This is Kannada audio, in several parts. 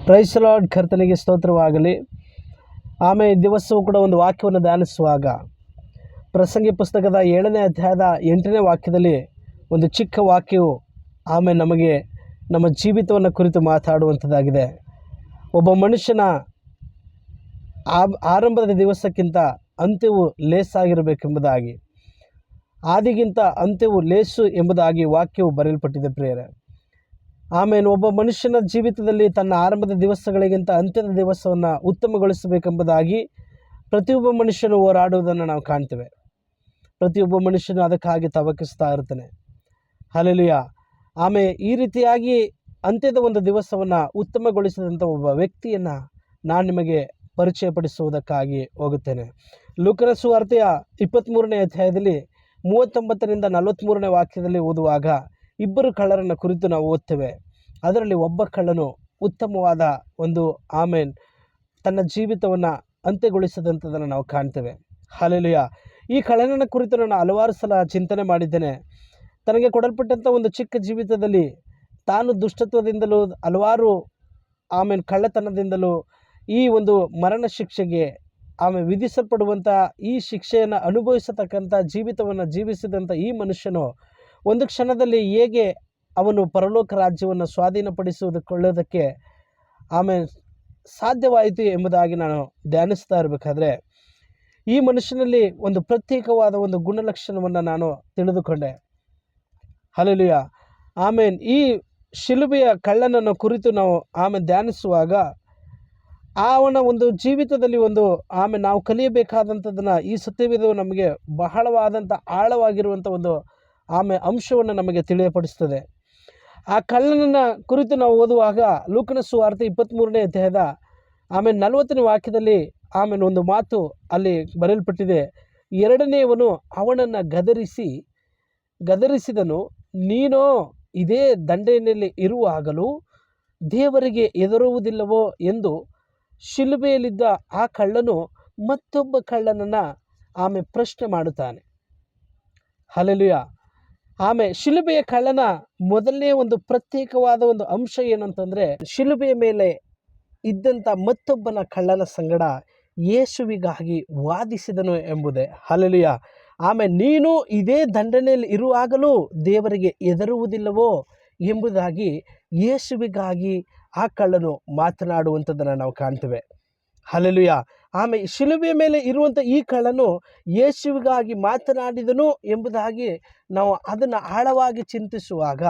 ಪ್ರೈಸ್ ಲಾರ್ಡ್, ಕರ್ತನಿಗೆ ಸ್ತೋತ್ರವಾಗಲಿ. ಆಮೇಲೆ ದಿವಸವೂ ಕೂಡ ಒಂದು ವಾಕ್ಯವನ್ನು ಧ್ಯಾನಿಸುವಾಗ ಪ್ರಸಂಗಿ ಪುಸ್ತಕದ 7ನೇ ಅಧ್ಯಾಯದ 8ನೇ ವಾಕ್ಯದಲ್ಲಿ ಒಂದು ಚಿಕ್ಕ ವಾಕ್ಯವು ಆಮೇಲೆ ನಮಗೆ ನಮ್ಮ ಜೀವಿತವನ್ನು ಕುರಿತು ಮಾತಾಡುವಂಥದ್ದಾಗಿದೆ. ಒಬ್ಬ ಮನುಷ್ಯನ ಆರಂಭದ ದಿವಸಕ್ಕಿಂತ ಅಂತ್ಯವು ಲೇಸಾಗಿರಬೇಕೆಂಬುದಾಗಿ, ಆದಿಗಿಂತ ಅಂತ್ಯವು ಲೇಸು ಎಂಬುದಾಗಿ ವಾಕ್ಯವು ಬರೆಯಲ್ಪಟ್ಟಿದೆ ಪ್ರಿಯರೇ. ಆಮೇಲೆ ಒಬ್ಬ ಮನುಷ್ಯನ ಜೀವಿತದಲ್ಲಿ ತನ್ನ ಆರಂಭದ ದಿವಸಗಳಿಗಿಂತ ಅಂತ್ಯದ ದಿವಸವನ್ನು ಉತ್ತಮಗೊಳಿಸಬೇಕೆಂಬುದಾಗಿ ಪ್ರತಿಯೊಬ್ಬ ಮನುಷ್ಯನು ಹೋರಾಡುವುದನ್ನು ನಾವು ಕಾಣ್ತೇವೆ. ಪ್ರತಿಯೊಬ್ಬ ಮನುಷ್ಯನು ಅದಕ್ಕಾಗಿ ತವಕಿಸ್ತಾ ಇರ್ತಾನೆ. ಹಲ್ಲೆಲೂಯಾ. ಆಮೇಲೆ ಈ ರೀತಿಯಾಗಿ ಅಂತ್ಯದ ಒಂದು ದಿವಸವನ್ನು ಉತ್ತಮಗೊಳಿಸಿದಂಥ ಒಬ್ಬ ವ್ಯಕ್ತಿಯನ್ನು ನಾನು ನಿಮಗೆ ಪರಿಚಯಪಡಿಸುವುದಕ್ಕಾಗಿ ಹೋಗುತ್ತೇನೆ. ಲೂಕನ ಸುವಾರ್ತೆಯ 23ನೇ ಅಧ್ಯಾಯದಲ್ಲಿ 39ರಿಂದ 43ನೇ ವಾಕ್ಯದಲ್ಲಿ ಓದುವಾಗ ಇಬ್ಬರು ಕಳ್ಳರನ್ನು ಕುರಿತು ನಾವು ಓದ್ತೇವೆ. ಅದರಲ್ಲಿ ಒಬ್ಬ ಕಳ್ಳನು ಉತ್ತಮವಾದ ಒಂದು ತನ್ನ ಜೀವಿತವನ್ನು ಅಂತ್ಯಗೊಳಿಸಿದಂಥದ್ದನ್ನು ನಾವು ಕಾಣ್ತೇವೆ. ಹಲ್ಲೆಲೂಯಾ. ಈ ಕಳ್ಳನನ್ನು ಕುರಿತು ನಾನು ಹಲವಾರು ಸಲ ಚಿಂತನೆ ಮಾಡಿದ್ದೇನೆ. ತನಗೆ ಕೊಡಲ್ಪಟ್ಟಂಥ ಒಂದು ಚಿಕ್ಕ ಜೀವಿತದಲ್ಲಿ ತಾನು ದುಷ್ಟತ್ವದಿಂದಲೂ ಹಲವಾರು ಕಳ್ಳತನದಿಂದಲೂ ಈ ಒಂದು ಮರಣ ಶಿಕ್ಷೆಗೆ ವಿಧಿಸಲ್ಪಡುವಂಥ ಈ ಶಿಕ್ಷೆಯನ್ನು ಅನುಭವಿಸತಕ್ಕಂಥ ಜೀವಿತವನ್ನು ಜೀವಿಸಿದಂಥ ಈ ಮನುಷ್ಯನು ಒಂದು ಕ್ಷಣದಲ್ಲಿ ಹೇಗೆ ಅವನು ಪರಲೋಕ ರಾಜ್ಯವನ್ನು ಸ್ವಾಧೀನಪಡಿಸಿಕೊಳ್ಳೋದಕ್ಕೆ ಸಾಧ್ಯವಾಯಿತು ಎಂಬುದಾಗಿ ನಾನು ಧ್ಯಾನಿಸ್ತಾ ಇರಬೇಕಾದ್ರೆ ಈ ಮನುಷ್ಯನಲ್ಲಿ ಒಂದು ಪ್ರತ್ಯೇಕವಾದ ಒಂದು ಗುಣಲಕ್ಷಣವನ್ನು ನಾನು ತಿಳಿದುಕೊಂಡೆ. ಹಲ್ಲೆಲೂಯಾ. ಈ ಶಿಲುಬೆಯ ಕಳ್ಳನನ್ನು ಕುರಿತು ನಾವು ಧ್ಯಾನಿಸುವಾಗ ಅವನ ಒಂದು ಜೀವಿತದಲ್ಲಿ ಒಂದು ನಾವು ಕಲಿಯಬೇಕಾದಂಥದ್ದನ್ನು ಈ ಸತ್ಯವೇದವು ನಮಗೆ ಬಹಳವಾದಂಥ ಆಳವಾಗಿರುವಂಥ ಒಂದು ಅಂಶವನ್ನು ನಮಗೆ ತಿಳಿಯಪಡಿಸ್ತದೆ. ಆ ಕಳ್ಳನನ್ನು ಕುರಿತು ನಾವು ಓದುವಾಗ ಲೂಕನ ಸುವಾರ್ತೆ 23ನೇ ಅಧ್ಯಾಯದ 40ನೇ ವಾಕ್ಯದಲ್ಲಿ ಒಂದು ಮಾತು ಅಲ್ಲಿ ಬರೆಯಲ್ಪಟ್ಟಿದೆ. ಎರಡನೆಯವನು ಅವನನ್ನು ಗದರಿಸಿದನು, ನೀನೋ ಇದೇ ದಂಡನೆಯಲ್ಲಿ ಇರುವಾಗಲೂ ದೇವರಿಗೆ ಹೆದರುವುದಿಲ್ಲವೋ ಎಂದು ಶಿಲುಬೆಯಲ್ಲಿದ್ದ ಆ ಕಳ್ಳನು ಮತ್ತೊಬ್ಬ ಕಳ್ಳನನ್ನು ಪ್ರಶ್ನೆ ಮಾಡುತ್ತಾನೆ. ಹಲ್ಲೆಲೂಯಾ. ಶಿಲುಬೆಯ ಕಳ್ಳನ ಮೊದಲನೇ ಒಂದು ಪ್ರತ್ಯೇಕವಾದ ಒಂದು ಅಂಶ ಏನಂತಂದರೆ, ಶಿಲುಬೆಯ ಮೇಲೆ ಇದ್ದಂಥ ಮತ್ತೊಬ್ಬನ ಕಳ್ಳನ ಸಂಗಡ ಯೇಸುವಿಗಾಗಿ ವಾದಿಸಿದನು ಎಂಬುದೇ. ಹಲ್ಲೆಲೂಯಾ. ನೀನು ಇದೇ ದಂಡನೆಯಲ್ಲಿ ಇರುವಾಗಲೂ ದೇವರಿಗೆ ಹೆದರುವುದಿಲ್ಲವೋ ಎಂಬುದಾಗಿ ಯೇಸುವಿಗಾಗಿ ಆ ಕಳ್ಳನು ಮಾತನಾಡುವಂಥದ್ದನ್ನು ನಾವು ಕಾಣ್ತೇವೆ. ಹಲ್ಲೆಲೂಯಾ. ಶಿಲುಬೆಯ ಮೇಲೆ ಇರುವಂಥ ಈ ಕಳ್ಳನು ಯೇಸುವಿಗಾಗಿ ಮಾತನಾಡಿದನು ಎಂಬುದಾಗಿ ನಾವು ಅದನ್ನು ಆಳವಾಗಿ ಚಿಂತಿಸುವಾಗ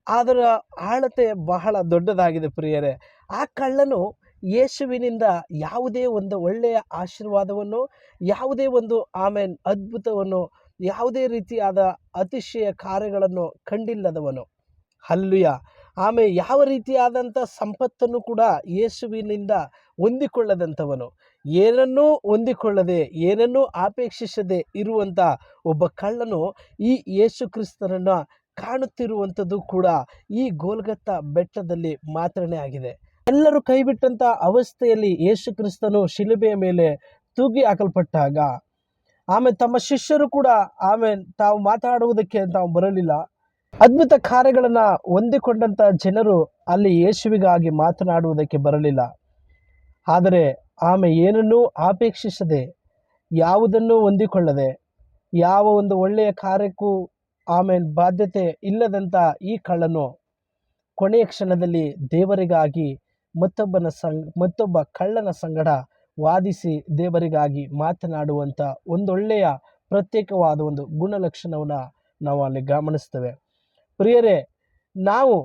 ಅದರ ಆಳತೆ ಬಹಳ ದೊಡ್ಡದಾಗಿದೆ ಪ್ರಿಯರೇ. ಆ ಕಳ್ಳನು ಯೇಸುವಿನಿಂದ ಯಾವುದೇ ಒಂದು ಒಳ್ಳೆಯ ಆಶೀರ್ವಾದವನ್ನು, ಯಾವುದೇ ಒಂದು ಅದ್ಭುತವನ್ನು, ಯಾವುದೇ ರೀತಿಯಾದ ಅತಿಶಯ ಕಾರ್ಯಗಳನ್ನು ಕಂಡಿಲ್ಲದವನು. ಹಲ್ಲೆಲೂಯಾ. ಯಾವ ರೀತಿಯಾದಂಥ ಸಂಪತ್ತನ್ನು ಕೂಡ ಯೇಸುವಿನಿಂದ ಹೊಂದಿಕೊಳ್ಳದಂಥವನು, ಏನನ್ನೂ ಹೊಂದಿಕೊಳ್ಳದೆ, ಏನನ್ನೂ ಅಪೇಕ್ಷಿಸದೆ ಇರುವಂಥ ಒಬ್ಬ ಕಳ್ಳನು ಈ ಯೇಸು ಕ್ರಿಸ್ತನನ್ನು ಕಾಣುತ್ತಿರುವಂಥದ್ದು ಕೂಡ ಈ ಗೋಲ್ಗತ್ತ ಬೆಟ್ಟದಲ್ಲಿ ಮಾತ್ರನೇ ಆಗಿದೆ. ಎಲ್ಲರೂ ಕೈಬಿಟ್ಟಂಥ ಅವಸ್ಥೆಯಲ್ಲಿ ಯೇಸು ಕ್ರಿಸ್ತನು ಶಿಲುಬೆಯ ಮೇಲೆ ತೂಗಿ ಹಾಕಲ್ಪಟ್ಟಾಗ ತಮ್ಮ ಶಿಷ್ಯರು ಕೂಡ ತಾವು ಮಾತಾಡುವುದಕ್ಕೆ ತಾವು ಬರಲಿಲ್ಲ. ಅದ್ಭುತ ಕಾರ್ಯಗಳನ್ನು ಹೊಂದಿಕೊಂಡಂಥ ಜನರು ಅಲ್ಲಿ ಯೇಸುವಿಗಾಗಿ ಮಾತನಾಡುವುದಕ್ಕೆ ಬರಲಿಲ್ಲ. ಆದರೆ ಏನನ್ನೂ ಅಪೇಕ್ಷಿಸದೆ, ಯಾವುದನ್ನೂ ಹೊಂದಿಕೊಳ್ಳದೆ, ಯಾವ ಒಂದು ಒಳ್ಳೆಯ ಕಾರ್ಯಕ್ಕೂ ಬಾಧ್ಯತೆ ಇಲ್ಲದಂಥ ಈ ಕಳ್ಳನು ಕೊನೆಯ ಕ್ಷಣದಲ್ಲಿ ದೇವರಿಗಾಗಿ ಮತ್ತೊಬ್ಬ ಕಳ್ಳನ ಸಂಗಡ ವಾದಿಸಿ ದೇವರಿಗಾಗಿ ಮಾತನಾಡುವಂಥ ಒಂದೊಳ್ಳೆಯ ಪ್ರತ್ಯೇಕವಾದ ಒಂದು ಗುಣಲಕ್ಷಣವನ್ನು ನಾವು ಅಲ್ಲಿ ಗಮನಿಸ್ತೇವೆ. ಪ್ರಿಯರೇ, ನಾವು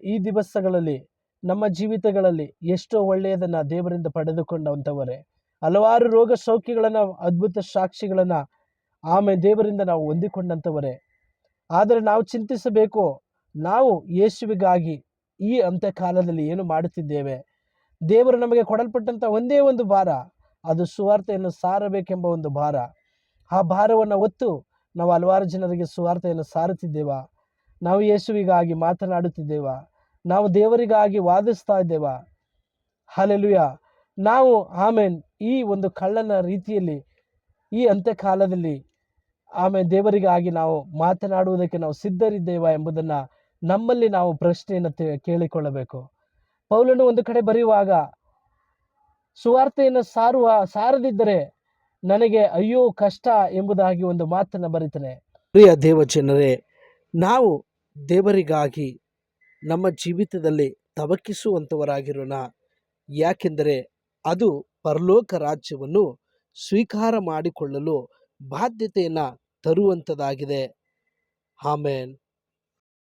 ಈ ದಿವಸಗಳಲ್ಲಿ ನಮ್ಮ ಜೀವಿತಗಳಲ್ಲಿ ಎಷ್ಟೋ ಒಳ್ಳೆಯದನ್ನು ದೇವರಿಂದ ಪಡೆದುಕೊಂಡಂಥವರೇ, ಹಲವಾರು ರೋಗ ಸೌಖ್ಯಗಳನ್ನು, ಅದ್ಭುತ ಸಾಕ್ಷಿಗಳನ್ನು ದೇವರಿಂದ ನಾವು ಹೊಂದಿಕೊಂಡಂಥವರೇ. ಆದರೆ ನಾವು ಚಿಂತಿಸಬೇಕು, ನಾವು ಯೇಸುವಿಗಾಗಿ ಈ ಅಂತ್ಯಕಾಲದಲ್ಲಿ ಏನು ಮಾಡುತ್ತಿದ್ದೇವೆ? ದೇವರು ನಮಗೆ ಕೊಡಲ್ಪಟ್ಟಂಥ ಒಂದೇ ಒಂದು ಭಾರ, ಅದು ಸುವಾರ್ತೆಯನ್ನು ಸಾರಬೇಕೆಂಬ ಒಂದು ಭಾರ. ಆ ಭಾರವನ್ನು ಹೊತ್ತು ನಾವು ಹಲವಾರು ಜನರಿಗೆ ಸುವಾರ್ತೆಯನ್ನು ಸಾರುತ್ತಿದ್ದೇವಾ? ನಾವು ಯೇಸುವಿಗಾಗಿ ಮಾತನಾಡುತ್ತಿದ್ದೇವಾ? ನಾವು ದೇವರಿಗಾಗಿ ವಾದಿಸ್ತಾ ಇದ್ದೇವಾ? ಹಲ್ಲೆಲೂಯಾ. ನಾವು ಈ ಒಂದು ಕಳ್ಳನ ರೀತಿಯಲ್ಲಿ ಈ ಅಂತ್ಯಕಾಲದಲ್ಲಿ ದೇವರಿಗಾಗಿ ನಾವು ಮಾತನಾಡುವುದಕ್ಕೆ ನಾವು ಸಿದ್ಧರಿದ್ದೇವಾ ಎಂಬುದನ್ನು ನಮ್ಮಲ್ಲಿ ನಾವು ಪ್ರಶ್ನೆಯನ್ನು ಕೇಳಿಕೊಳ್ಳಬೇಕು. ಪೌಲನು ಒಂದು ಕಡೆ ಬರೆಯುವಾಗ, ಸುವಾರ್ತೆಯನ್ನು ಸಾರದಿದ್ದರೆ ನನಗೆ ಅಯ್ಯೋ ಕಷ್ಟ ಎಂಬುದಾಗಿ ಒಂದು ಮಾತನ್ನು ಬರೀತಾನೆ. ಪ್ರಿಯ ದೇವಜನರೇ, ನಾವು ದೇವರಿಗಾಗಿ ನಮ್ಮ ಜೀವಿತದಲ್ಲಿ ತವಕಿಸುವಂಥವರಾಗಿರೋಣ. ಯಾಕೆಂದರೆ ಅದು ಪರಲೋಕ ರಾಜ್ಯವನ್ನು ಸ್ವೀಕಾರ ಮಾಡಿಕೊಳ್ಳಲು ಬಾಧ್ಯತೆಯನ್ನು ತರುವಂಥದ್ದಾಗಿದೆ. ಆಮೆನ್.